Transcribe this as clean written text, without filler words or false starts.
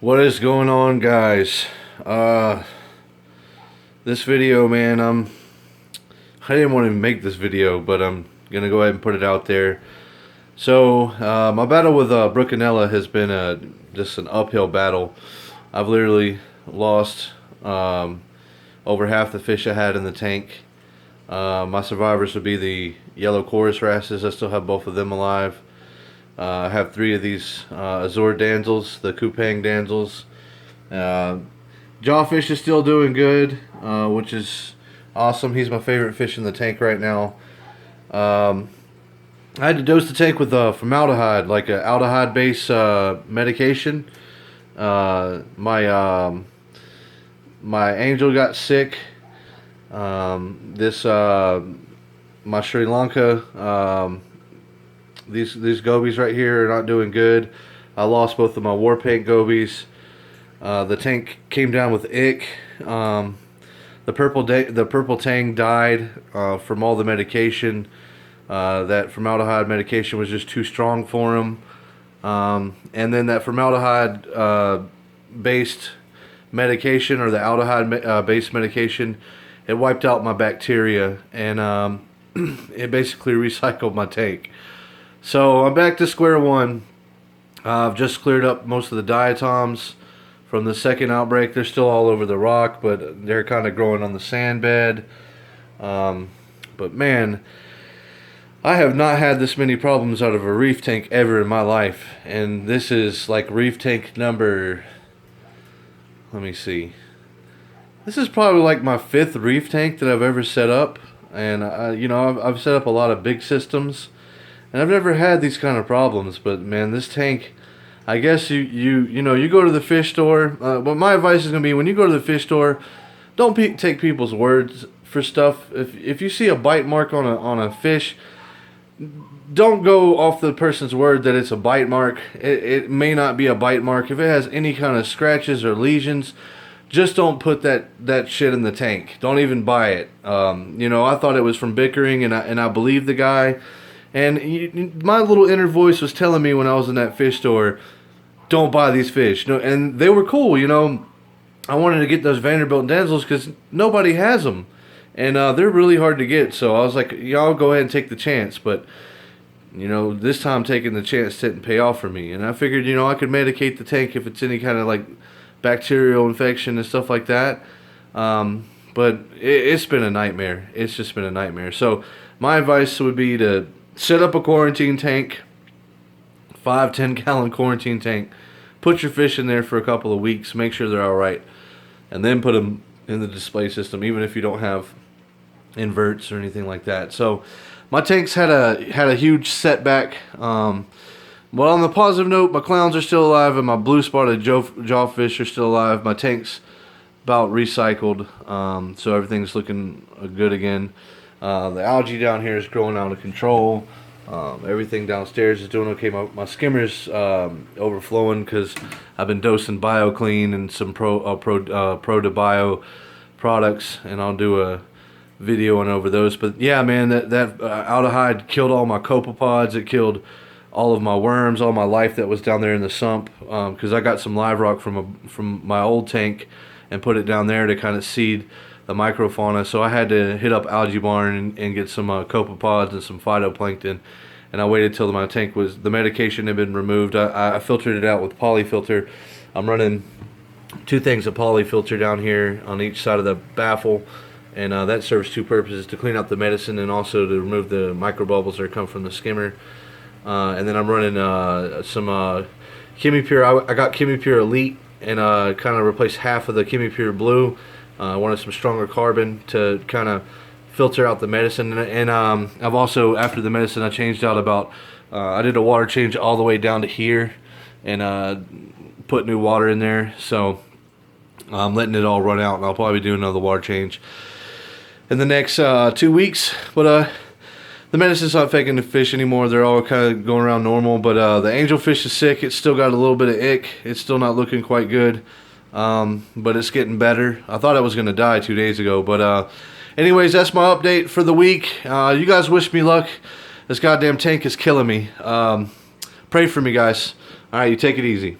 What is going on, guys? This video, man, I didn't want to make this video, but I'm gonna go ahead and put it out there. So my battle with Brucanella has been just an uphill battle. I've literally lost over half the fish I had in the tank. My survivors would be the yellow chorus wrasses. I still have both of them alive. I have 3 of these Azure danzels, the Kupang danzels. Jawfish is still doing good, which is awesome. He's my favorite fish in the tank right now. I had to dose the tank with formaldehyde, like an aldehyde-based medication. My angel got sick. My Sri Lanka. These gobies right here are not doing good. I lost both of my war paint gobies. The tank came down with ick. The purple tang died from all the medication. That formaldehyde medication was just too strong for him. And then that formaldehyde based medication, or the aldehyde based medication, it wiped out my bacteria, and it basically recycled my tank. So I'm back to square one. I've just cleared up most of the diatoms from the second outbreak. They're still all over the rock, but they're kind of growing on the sand bed. But man, I have not had this many problems out of a reef tank ever in my life. And this is like reef tank number, let me see. This is probably like my 5th reef tank that I've ever set up. And I've set up a lot of big systems, and I've never had these kind of problems. But man, this tank, I guess you go to the fish store. But my advice is gonna be, when you go to the fish store, don't take people's words for stuff. If you see a bite mark on a fish, don't go off the person's word that it's a bite mark. It may not be a bite mark. If it has any kind of scratches or lesions, just don't put that shit in the tank. Don't even buy it. I thought it was from bickering, and I believed the guy. And my little inner voice was telling me when I was in that fish store, don't buy these fish. And they were cool. I wanted to get those Vanderbilt danzels because nobody has them, and they're really hard to get. So I was like, y'all go ahead and take the chance. But this time taking the chance didn't pay off for me. And I figured, I could medicate the tank if it's any kind of like bacterial infection and stuff like that. But it's been a nightmare. It's just been a nightmare. So my advice would be to set up a quarantine tank, 5-10 gallon quarantine tank. Put your fish in there for a couple of weeks, make sure they're all right, and then put them in the display system, even if you don't have inverts or anything like that. So my tanks had a huge setback. But on the positive note, my clowns are still alive, and my blue spotted jawfish are still alive. My tank's about recycled, so everything's looking good again. The algae down here is growing out of control. Everything downstairs is doing okay. My skimmer's overflowing because I've been dosing BioClean and some Pro to Bio products, and I'll do a video on over those. But yeah, man, that aldehyde killed all my copepods. It killed all of my worms, all my life that was down there in the sump, because I got some live rock from my old tank and put it down there to kind of seed the microfauna. So I had to hit up Algae Barn and get some copepods and some phytoplankton, and I waited till the medication had been removed. I filtered it out with polyfilter. I'm running 2 things of polyfilter down here on each side of the baffle, and that serves 2 purposes: to clean up the medicine and also to remove the microbubbles that come from the skimmer. And then I'm running some ChemiPure. I got ChemiPure Elite, and kind of replaced half of the ChemiPure Blue. I wanted some stronger carbon to kind of filter out the medicine. And I've also, after the medicine, I changed out I did a water change all the way down to here, and put new water in there. So I'm letting it all run out, and I'll probably do another water change in the next 2 weeks. But the medicine's not faking the fish anymore. They're all kind of going around normal. But the angelfish is sick. It's still got a little bit of ick. It's still not looking quite good. But it's getting better. I thought I was going to die 2 days ago. But anyways, that's my update for the week. You guys wish me luck. This goddamn tank is killing me. Pray for me, guys. All right, you take it easy.